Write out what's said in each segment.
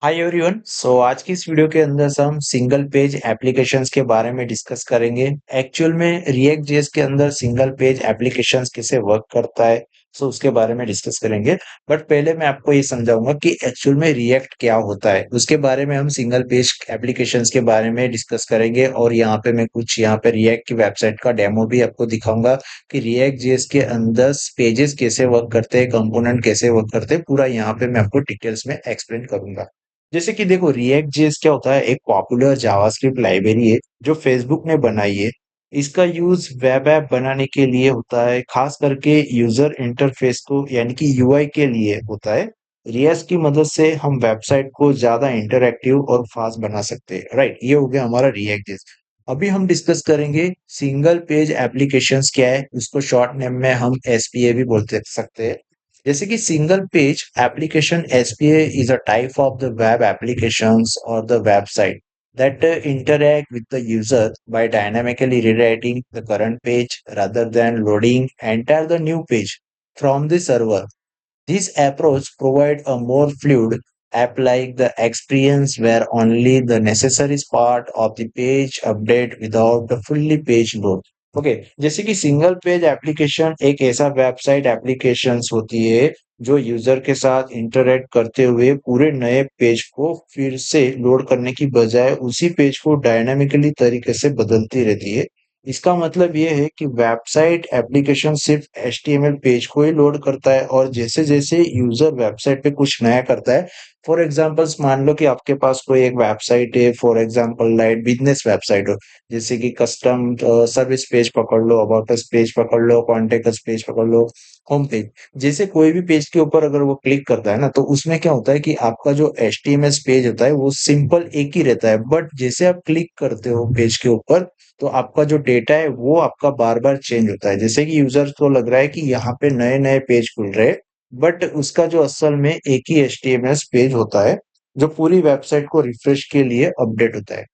Hi everyone. आज की इस वीडियो के अंदर से हम सिंगल पेज एप्लीकेशंस के बारे में डिस्कस करेंगे। एक्चुअल में रिएक्ट जेएस के अंदर सिंगल पेज एप्लीकेशंस कैसे वर्क करता है, उसके बारे में डिस्कस करेंगे। बट पहले मैं आपको ये समझाऊंगा कि एक्चुअल में रिएक्ट क्या होता है, उसके बारे में हम सिंगल पेज एप्लीकेशंस के बारे में डिस्कस करेंगे। और यहाँ पे मैं कुछ यहाँ पे रिएक्ट की वेबसाइट का डेमो भी आपको दिखाऊंगा कि रिएक्ट जेएस के अंदर पेजेस कैसे वर्क करते हैं, कंपोनेंट कैसे वर्क करते हैं, पूरा यहाँ पे मैं आपको डिटेल्स में एक्सप्लेन करूंगा। जैसे कि देखो, रिएक्ट जेएस क्या होता है, एक पॉपुलर जावास्क्रिप्ट लाइब्रेरी है जो फेसबुक ने बनाई है। इसका यूज वेब ऐप बनाने के लिए होता है, खास करके यूजर इंटरफेस को यानी कि यूआई के लिए होता है। रिएक्ट की मदद से हम वेबसाइट को ज्यादा इंटरैक्टिव और फास्ट बना सकते हैं। राइट, ये हो गया हमारा रिएक्ट जेएस। अभी हम डिस्कस करेंगे सिंगल पेज एप्लीकेशंस क्या है, उसको शॉर्ट नेम में हम एसपीए भी बोलते सकते हैं। जैसे कि single page application SPA is a type of the web applications or the website that interact with the user by dynamically rewriting the current page rather than loading entire the new page from the server. This approach provides a more fluid app-like the experience where only the necessary part of the page update without the fully page load. Okay, जैसे कि single page application एक ऐसा website applications होती है जो user के साथ interact करते हुए पूरे नए पेज को फिर से लोड करने की बजाय उसी पेज को डायनामिकली तरीके से बदलती रहती है। इसका मतलब ये है कि वेबसाइट एप्लीकेशन सिर्फ एचटीएमएल पेज को ही लोड करता है, और जैसे जैसे यूजर वेबसाइट पे कुछ नया करता है, फॉर एग्जांपल्स मान लो कि आपके पास कोई एक वेबसाइट है, for example light business website हो, जैसे कि कस्टम सर्विस पेज पकड़ लो, अबाउट अस पेज पकड़ लो, कॉन्टेक्ट अस पेज पकड़ लो, होम पेज। जैसे कोई भी पेज के ऊपर अगर वो क्लिक करता है ना, तो उसमें क्या होता है कि आपका जो एचटीएमएल पेज होता है वो सिंपल एक ही रहता है, बट जैसे आप क्लिक करते हो पेज के ऊपर, तो आपका जो डेटा है वो आपका बार बार चेंज होता है। जैसे कि यूजर को लग रहा है कि यहाँ पे नए नए पेज खुल रहे हैं, बट उसका जो असल में एक ही एचटीएमएल पेज होता है जो पूरी वेबसाइट को रिफ्रेश के लिए अपडेट होता है।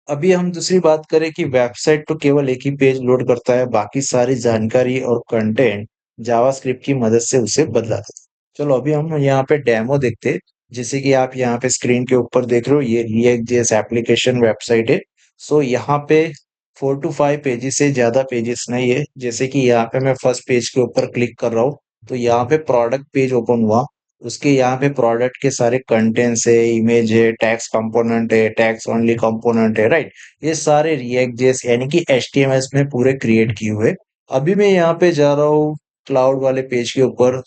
अभी हम दूसरी बात करें कि वेबसाइट तो केवल एक ही पेज लोड करता है, बाकी सारी जानकारी और कंटेंट जावास्क्रिप्ट की मदद से उसे बदला देता है। चलो अभी हम यहाँ पे डेमो देखते हैं। जैसे कि आप यहाँ पे स्क्रीन के ऊपर देख रहे हो, ये रिएक्ट जेएस एप्लीकेशन वेबसाइट है। यहाँ पे 4 to 5 पेजेस से ज्यादा पेजेस नहीं है। जैसे कि यहाँ पे मैं फर्स्ट पेज के ऊपर क्लिक कर रहा हूँ, तो यहाँ पे प्रोडक्ट पेज ओपन हुआ। उसके यहाँ पे प्रोडक्ट के सारे कंटेंट्स है, इमेज है, टैक्स कंपोनेंट है, टैक्स ओनली कंपोनेंट है, राइट। ये सारे रिएक्ट जेएस यानी कि एचटीएमएल में पूरे क्रिएट किए हुए। अभी मैं यहाँ पे जा रहा हूँ क्लाउड वाले पेज के ऊपर।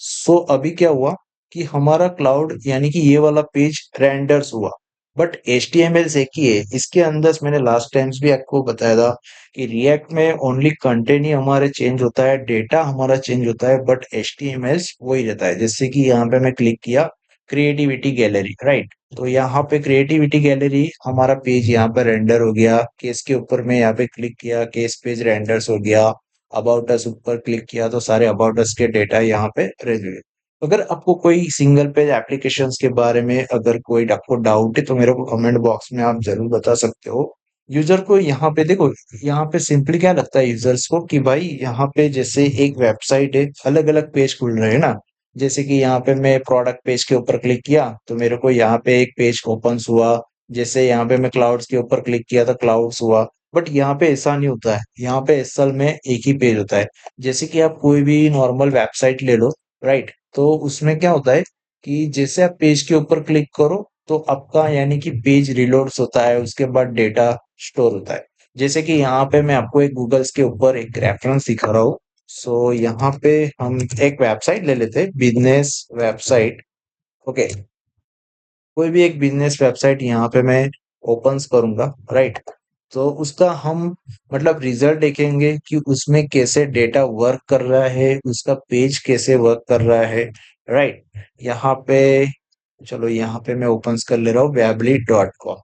अभी क्या हुआ कि हमारा क्लाउड यानी कि ये वाला पेज रेंडर्स हुआ, बट एचटीएमएल एक ही है। इसके अंदर मैंने लास्ट टाइम्स भी आपको बताया था कि रिएक्ट में ओनली कंटेंट ही हमारे चेंज होता है, डेटा हमारा चेंज होता है, बट एचटीएमएल वही रहता है। जैसे कि यहाँ पे मैं क्लिक किया क्रिएटिविटी गैलरी, राइट। तो यहाँ पे क्रिएटिविटी गैलरी हमारा पेज यहाँ पे रेंडर हो गया। केस के ऊपर मैं यहाँ पे क्लिक किया, केस पेज रेंडर्स हो गया। अबाउट अस ऊपर क्लिक किया तो सारे अबाउट अस के डेटा यहाँ पे रह गए। अगर आपको कोई सिंगल पेज एप्लीकेशंस के बारे में अगर कोई आपको डाउट है, तो मेरे को कमेंट बॉक्स में आप जरूर बता सकते हो। यूजर को यहाँ पे देखो, यहाँ पे सिंपली क्या लगता है यूजर्स को कि भाई यहाँ पे जैसे एक वेबसाइट है, अलग अलग पेज खुल रहे हैं ना। जैसे कि यहाँ पे मैं प्रोडक्ट पेज के ऊपर क्लिक किया तो मेरे को यहाँ पे एक पेज ओपन हुआ। जैसे यहाँ पे मैं क्लाउड्स के ऊपर क्लिक किया तो क्लाउड्स हुआ। बट यहाँ पे ऐसा नहीं होता है, यहाँ पे असल में एक ही पेज होता है। जैसे कि आप कोई भी नॉर्मल वेबसाइट ले लो, राइट। तो उसमें क्या होता है कि जैसे आप पेज के ऊपर क्लिक करो तो आपका यानी कि पेज रिलोड्स होता है, उसके बाद डेटा स्टोर होता है। जैसे कि यहाँ पे मैं आपको एक गूगल्स के ऊपर एक रेफरेंस दिखा रहा हूँ। यहाँ पे हम एक वेबसाइट ले लेते हैं, बिजनेस वेबसाइट। ओके, कोई भी एक बिजनेस वेबसाइट यहाँ पे मैं ओपन्स करूंगा, राइट। तो उसका हम मतलब रिजल्ट देखेंगे कि उसमें कैसे डेटा वर्क कर रहा है, उसका पेज कैसे वर्क कर रहा है, राइट। यहाँ पे चलो, यहाँ पे मैं ओपन्स कर ले रहा हूँ weebly.com।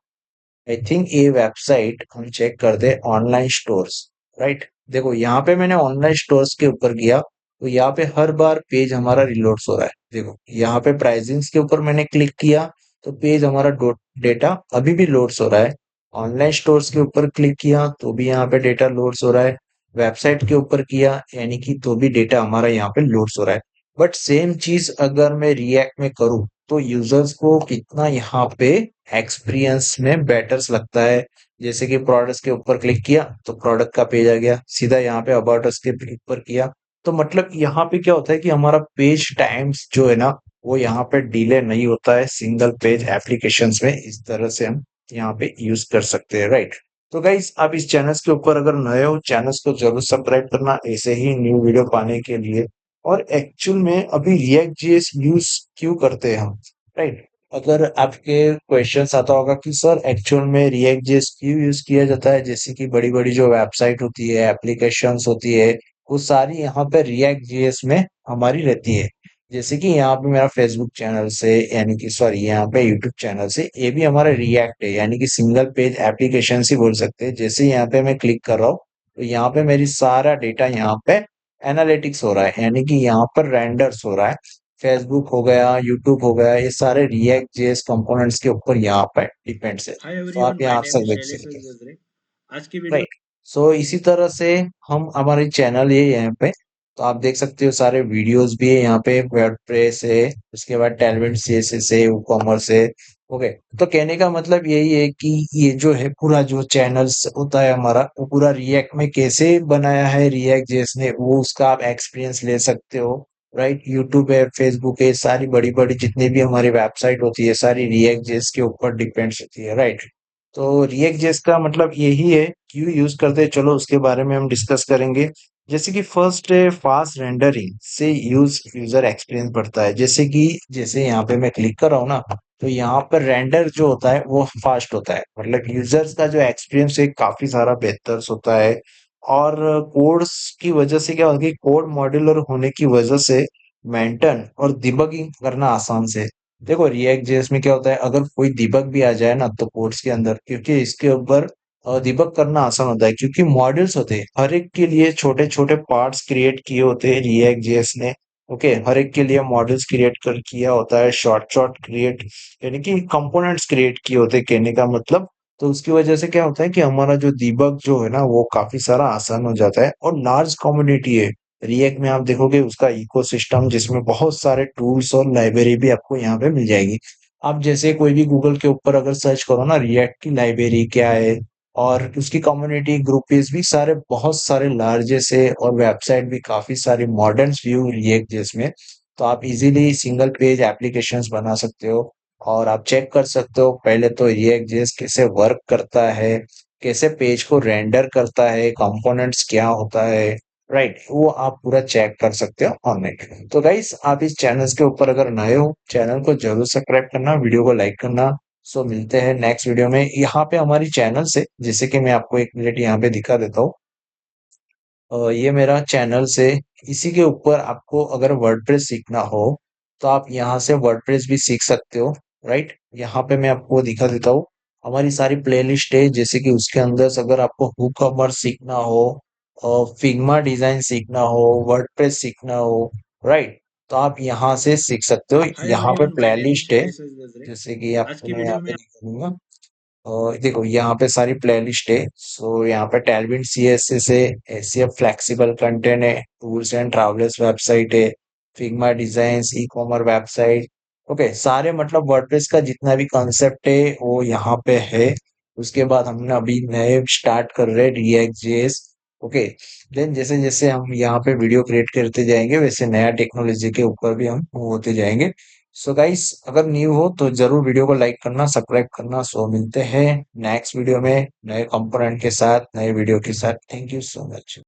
आई थिंक ये वेबसाइट हम चेक कर दे ऑनलाइन स्टोर्स, राइट। देखो यहाँ पे मैंने ऑनलाइन स्टोर्स के ऊपर किया, तो यहाँ पे हर बार पेज हमारा रिलोड्स हो रहा है। देखो यहाँ पे प्राइसिंग्स के ऊपर मैंने क्लिक किया तो पेज हमारा डेटा अभी भी लोड्स हो रहा है। ऑनलाइन स्टोर्स के ऊपर क्लिक किया तो भी यहाँ पे डेटा लोड्स हो रहा है। वेबसाइट के ऊपर किया यानी कि तो भी डेटा हमारा यहाँ पे लोड्स हो रहा है। बट सेम चीज अगर मैं रिएक्ट में करूँ तो यूजर्स को कितना यहाँ पे एक्सपीरियंस में बेटर्स लगता है। जैसे कि प्रोडक्ट्स के ऊपर क्लिक किया तो प्रोडक्ट का पेज आ गया, सीधा यहाँ पे अबाउट अस के ऊपर किया तो मतलब यहाँ पे क्या होता है कि हमारा पेज टाइम्स जो है ना वो यहाँ पे डिले नहीं होता है सिंगल पेज एप्लीकेशंस में। इस तरह से हम यहाँ पे यूज कर सकते हैं, राइट। तो गाइस आप इस चैनल्स के ऊपर अगर नए हो, चैनल्स को जरूर सब्सक्राइब करना ऐसे ही न्यू वीडियो पाने के लिए। और एक्चुअल में अभी रिएक्ट जेएस यूज क्यों करते हैं हम, राइट। अगर आपके क्वेश्चंस आता होगा कि सर एक्चुअल में रिएक्ट जेएस क्यों यूज किया जाता है, जैसे कि बड़ी बड़ी जो वेबसाइट होती है, एप्लीकेशंस होती है, वो सारी यहाँ पे रिएक्ट जेएस में हमारी रहती है। जैसे कि यहाँ पे मेरा फेसबुक चैनल से, यानी कि सॉरी यहाँ पे यूट्यूब चैनल से, ये भी हमारा रिएक्ट है, यानी कि सिंगल पेज एप्लीकेशन ही बोल सकते हैं। जैसे यहाँ पे मैं क्लिक कर रहा हूँ तो यहाँ पे मेरी सारा डेटा यहाँ पे एनालिटिक्स हो रहा है, यानी कि यहाँ पर रेंडर्स हो रहा है। फेसबुक हो गया, यूट्यूब हो गया, ये सारे रिएक्ट जेएस कंपोनेंट्स के ऊपर यहाँ पे डिपेंड्स है। हाय तो एवरीवन, आप माय यहाँ नेम से इज देख शैलेश सकते हैं, गजरे। आज की वीडियो राइट। सो इसी तरह से हम हमारे चैनल ये यहाँ पे, तो आप देख सकते हो सारे वीडियोस भी है यहाँ पे, वर्डप्रेस है, उसके बाद टैलवेंट सीएसएस है, कॉमर्स है। ओके। तो कहने का मतलब यही है कि ये जो है पूरा जो चैनल्स होता है हमारा, वो पूरा रिएक्ट में कैसे बनाया है रिएक्ट जिसने, वो उसका आप एक्सपीरियंस ले सकते हो, राइट। यूट्यूब है, फेसबुक है, सारी बड़ी बड़ी जितनी भी हमारी वेबसाइट होती है सारी रिएक्ट जेस के ऊपर डिपेंड्स होती है, राइट। तो रिएक्ट जेएस का मतलब यही है, क्यों यूज करते हैं चलो उसके बारे में हम डिस्कस करेंगे। जैसे कि फर्स्ट है फास्ट रेंडरिंग से यूजर एक्सपीरियंस बढ़ता है। जैसे कि जैसे यहाँ पे मैं क्लिक कर रहा हूँ ना, तो यहाँ पर रेंडर जो होता है वो फास्ट होता है, मतलब यूजर्स का जो एक्सपीरियंस है काफी सारा बेहतर होता है। और कोड्स की वजह से क्या होता है, कोड मॉड्यूलर होने की वजह से मेंटेन और डिबगिंग करना आसान से। देखो रिएक्ट जेएस में क्या होता है, अगर कोई दीबग भी आ जाए ना तो कोड्स के अंदर, क्योंकि इसके ऊपर दीबग करना आसान होता है, क्योंकि मॉड्यूल्स होते हैं हर एक के लिए, छोटे छोटे पार्ट्स क्रिएट किए होते हैं रिएक्ट जेएस ने। ओके, हर एक के लिए मॉड्यूल्स क्रिएट कर किया होता है, शॉर्ट शॉर्ट क्रिएट, यानी कि कंपोनेंट्स क्रिएट किए होते हैं कहने का मतलब। तो उसकी वजह से क्या होता है कि हमारा जो दीबग जो है ना वो काफी सारा आसान हो जाता है। और लार्ज कम्युनिटी है रिएक्ट में, आप देखोगे उसका इकोसिस्टम जिसमें बहुत सारे टूल्स और लाइब्रेरी भी आपको यहाँ पे मिल जाएगी। आप जैसे कोई भी गूगल के ऊपर अगर सर्च करो ना रिएक्ट की लाइब्रेरी क्या है, और उसकी कम्युनिटी ग्रुप्स भी सारे बहुत सारे लार्जेस्ट है, और वेबसाइट भी काफी सारी मॉडर्न व्यू रिएक्ट जिसमें। तो आप इजीली सिंगल पेज एप्लीकेशंस बना सकते हो। और आप चेक कर सकते हो पहले तो रिएक्ट जेएस कैसे वर्क करता है, कैसे पेज को रेंडर करता है, कंपोनेंट्स क्या होता है, राइट। वो आप पूरा चेक कर सकते हो ऑनलाइन। तो गाइस आप इस चैनल के ऊपर अगर नए हो, चैनल को जरूर सब्सक्राइब करना, वीडियो को लाइक करना। सो मिलते हैं नेक्स्ट वीडियो में। यहाँ पे हमारी चैनल से, जैसे कि मैं आपको एक मिनट यहाँ पे दिखा देता हूँ। ये मेरा चैनल से, इसी के ऊपर आपको अगर वर्डप्रेस सीखना हो तो आप यहाँ से वर्डप्रेस भी सीख सकते हो, राइट। यहाँ पे मैं आपको दिखा देता हूँ, हमारी सारी प्लेलिस्ट है। जैसे कि उसके अंदर से अगर आपको हुक कॉमर्स सीखना हो, और फिग्मा डिजाइन सीखना हो, वर्डप्रेस सीखना हो, राइट, तो आप यहाँ से सीख सकते हो। हाय यहाँ पे everyone, my name is playlist है, शैलेश गजरे। जैसे कि आज आपको की मैं यहाँ वीडियो पे में दिखा दूंगा। और देखो यहाँ पे सारी प्लेलिस्ट है। सो यहाँ पे टैलविन सीएसएस है, एसीएफ फ्लेक्सिबल कंटेंट है, टूर्स एंड ट्रैवलर्स वेबसाइट है, फिग्मा डिजाइन्स, ई कॉमर वेबसाइट। ओके, सारे मतलब वर्डप्रेस का जितना भी कॉन्सेप्ट है वो यहाँ पे है। उसके बाद हमने अभी नए स्टार्ट कर रहे हैं रिएक्ट जेएस। ओके, देन जैसे जैसे हम यहाँ पे वीडियो क्रिएट करते जाएंगे वैसे नया टेक्नोलॉजी के ऊपर भी हम मूव होते जाएंगे। सो गाइस अगर न्यू हो तो जरूर वीडियो को लाइक करना, सब्सक्राइब करना। सो मिलते हैं नेक्स्ट वीडियो में नए कंपोनेंट के साथ, नए वीडियो के साथ। Thank you so much.